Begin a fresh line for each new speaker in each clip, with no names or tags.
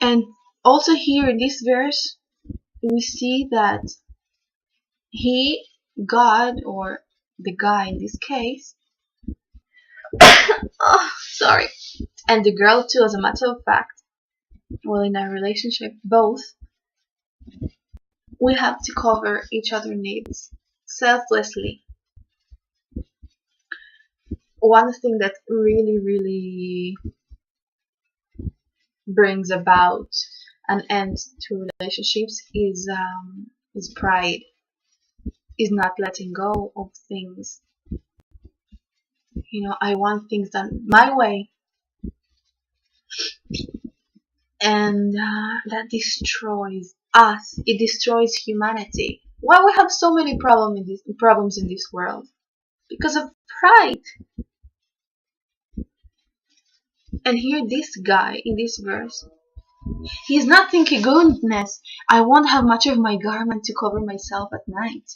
And also here in this verse, we see that God, or the guy in this case, oh, sorry, and the girl too, as a matter of fact, well, in a relationship, both, we have to cover each other's needs selflessly. One thing that really, really brings about an end to relationships is pride, is not letting go of things. I want things done my way, and that destroys us. It destroys humanity. Why we have so many problems in this world? Because of pride. And here, this guy in this verse, he's not thinking, goodness, I won't have much of my garment to cover myself at night.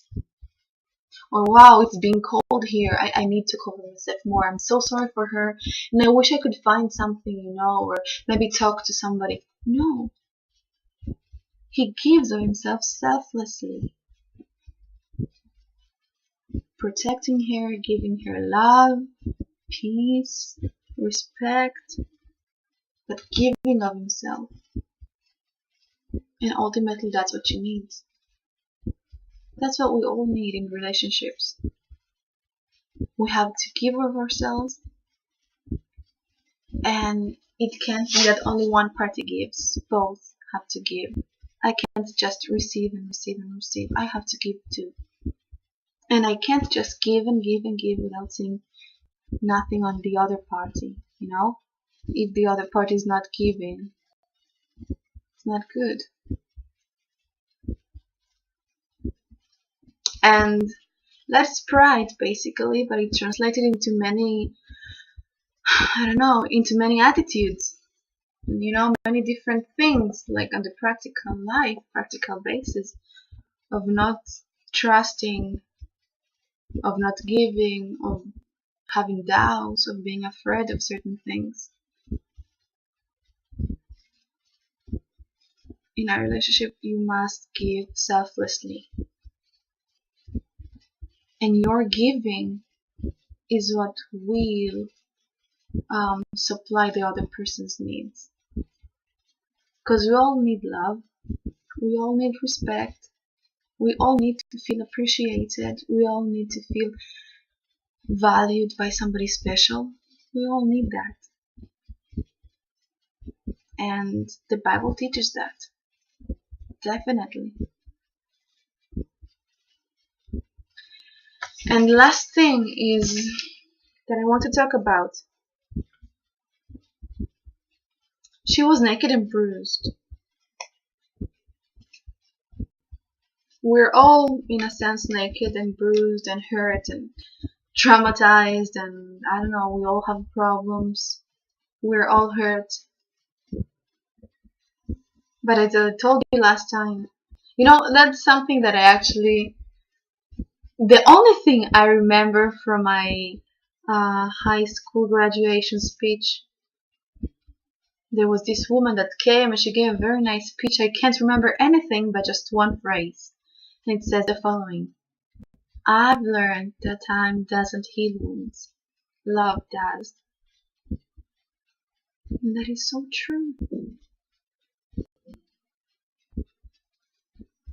Or, wow, it's being cold here. I need to cover myself more. I'm so sorry for her. And I wish I could find something, or maybe talk to somebody. No. He gives of himself selflessly, protecting her, giving her love, peace, respect, but giving of himself. And ultimately, that's what she needs. That's what we all need in relationships. We have to give of ourselves, and it can't be that only one party gives. Both have to give. I can't just receive and receive and receive. I have to give too. And I can't just give and give and give without seeing nothing on the other party, If the other party is not giving, it's not good. And that's pride, basically, but it translated into many, into many attitudes, many different things, like on the practical basis of not trusting, of not giving, of having doubts, of being afraid of certain things. In a relationship, you must give selflessly. And your giving is what will supply the other person's needs. Because we all need love, we all need respect, we all need to feel appreciated, we all need to feel valued by somebody special. We all need that. And the Bible teaches that. Definitely. And the last thing is that I want to talk about. She was naked and bruised. We're all, in a sense, naked and bruised and hurt and traumatized, and I don't know, we all have problems. We're all hurt. But as I told you last time, that's something that the only thing I remember from my high school graduation speech, there was this woman that came and she gave a very nice speech. I can't remember anything but just one phrase. And it says the following: I've learned that time doesn't heal wounds, love does. And that is so true.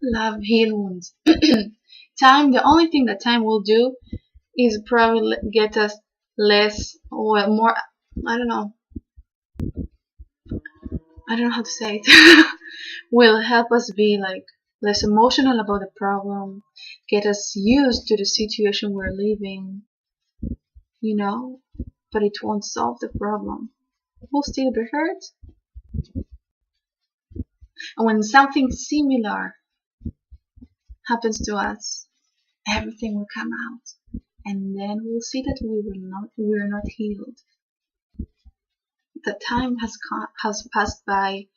Love heals wounds. The only thing that time will do is probably get us less or more, I don't know how to say it, will help us be like less emotional about the problem, get us used to the situation we're living, but it won't solve the problem. We'll still be hurt. And when something similar happens to us, everything will come out, and then we'll see that we're not healed. The time has passed by,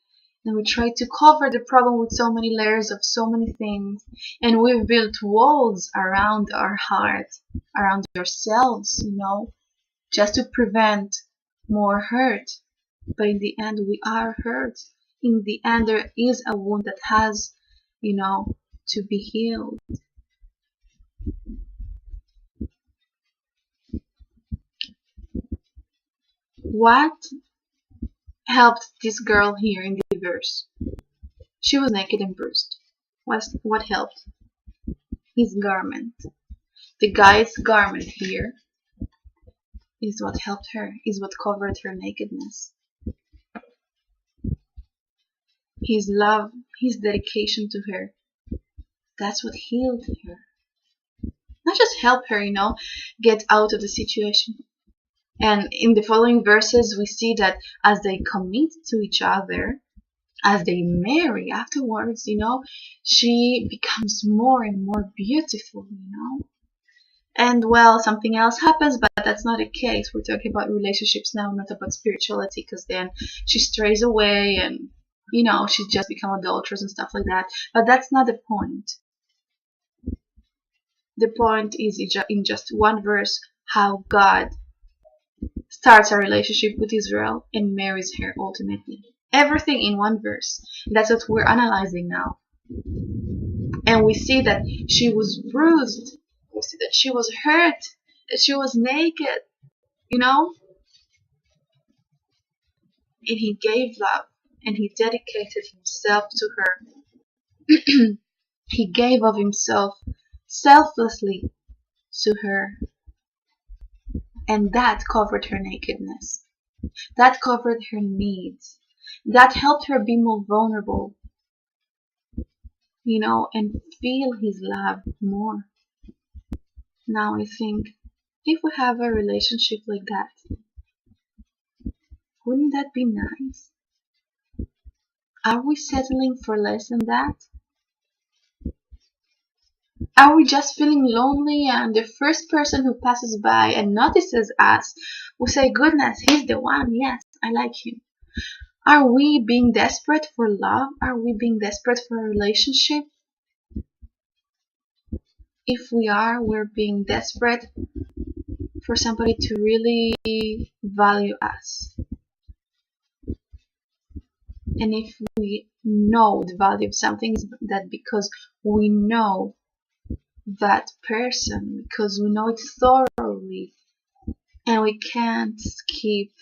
and we try to cover the problem with so many layers of so many things, and we've built walls around our heart, around ourselves, just to prevent more hurt. But in the end, we are hurt. in the end there is a wound that has, to be healed. What helped this girl here in the verse? She was naked and bruised. What helped? His garment. The guy's garment here is what helped her, is what covered her nakedness. His love, his dedication to her, that's what healed her. Not just help her, get out of the situation. And in the following verses, we see that as they commit to each other, as they marry afterwards, she becomes more and more beautiful, And well, something else happens, but that's not the case. We're talking about relationships now, not about spirituality, because then she strays away and, she's just become adulterous and stuff like that. But that's not the point. The point is in just one verse how God starts a relationship with Israel and marries her ultimately. Everything in one verse. That's what we're analyzing now. And we see that she was bruised. We see that she was hurt. That she was naked. And he gave love. And he dedicated himself to her. He gave of himself selflessly to her. And that covered her nakedness. That covered her needs. That helped her be more vulnerable, and feel his love more. Now I think, if we have a relationship like that, wouldn't that be nice? Are we settling for less than that? Are we just feeling lonely and the first person who passes by and notices us will say, goodness, he's the one, yes, I like him. Are we being desperate for love? Are we being desperate for a relationship? If we are, we're being desperate for somebody to really value us. And if we know the value of something, is that because we know that person, because we know it thoroughly, and we can't skip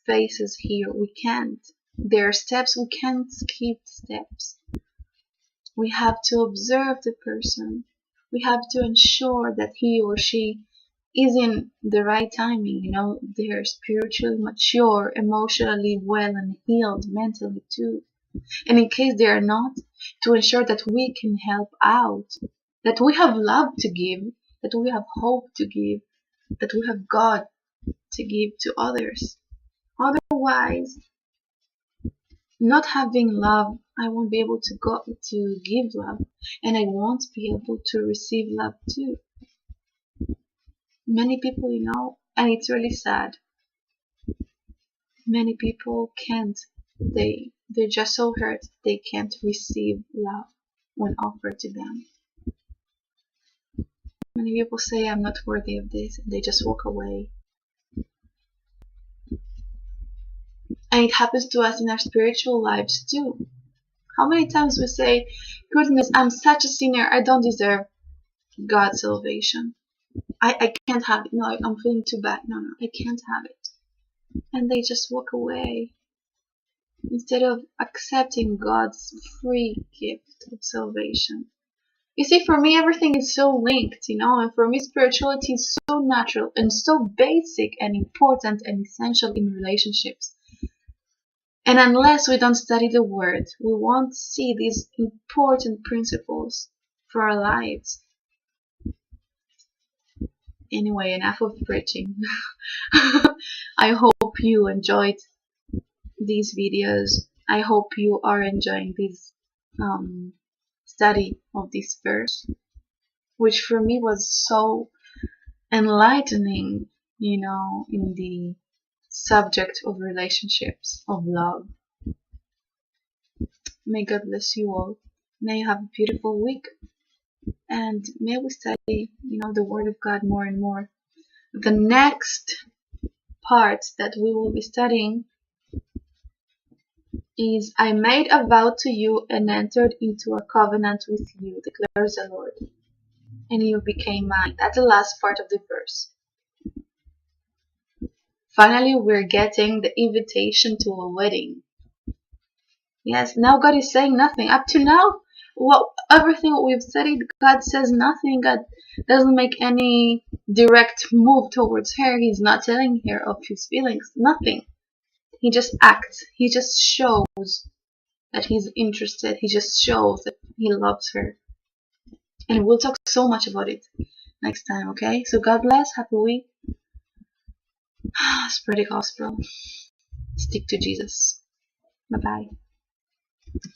phases here. We can't. There are steps, we can't skip steps. We have to observe the person. We have to ensure that he or she is in the right timing, they're spiritually mature, emotionally well and healed, mentally too. And in case they are not, to ensure that we can help out, that we have love to give, that we have hope to give, that we have God to give to others. Otherwise, not having love, I won't be able to give love, and I won't be able to receive love too. Many people, and it's really sad. Many people can't. They're just so hurt they can't receive love when offered to them. Many people say, I'm not worthy of this, and they just walk away. And it happens to us in our spiritual lives too. How many times we say, goodness, I'm such a sinner, I don't deserve God's salvation. I can't have it. No, I'm feeling too bad. No, I can't have it. And they just walk away instead of accepting God's free gift of salvation. You see, for me, everything is so linked, and for me, spirituality is so natural and so basic and important and essential in relationships. And unless we don't study the Word, we won't see these important principles for our lives. Anyway, enough of preaching. I hope you enjoyed these videos. I hope you are enjoying this study of this verse, which for me was so enlightening, in the subject of relationships, of love. May God bless you all. May you have a beautiful week. And may we study, the Word of God more and more. The next part that we will be studying is, I made a vow to you and entered into a covenant with you, declares the Lord, and you became mine. That's the last part of the verse. Finally, we're getting the invitation to a wedding. Yes, now God is saying nothing. Up to now, everything we've studied, God says nothing. God doesn't make any direct move towards her. He's not telling her of his feelings. Nothing. He just acts. He just shows that he's interested. He just shows that he loves her. And we'll talk so much about it next time, okay? So God bless. Happy week. Spread the gospel. Stick to Jesus. Bye-bye.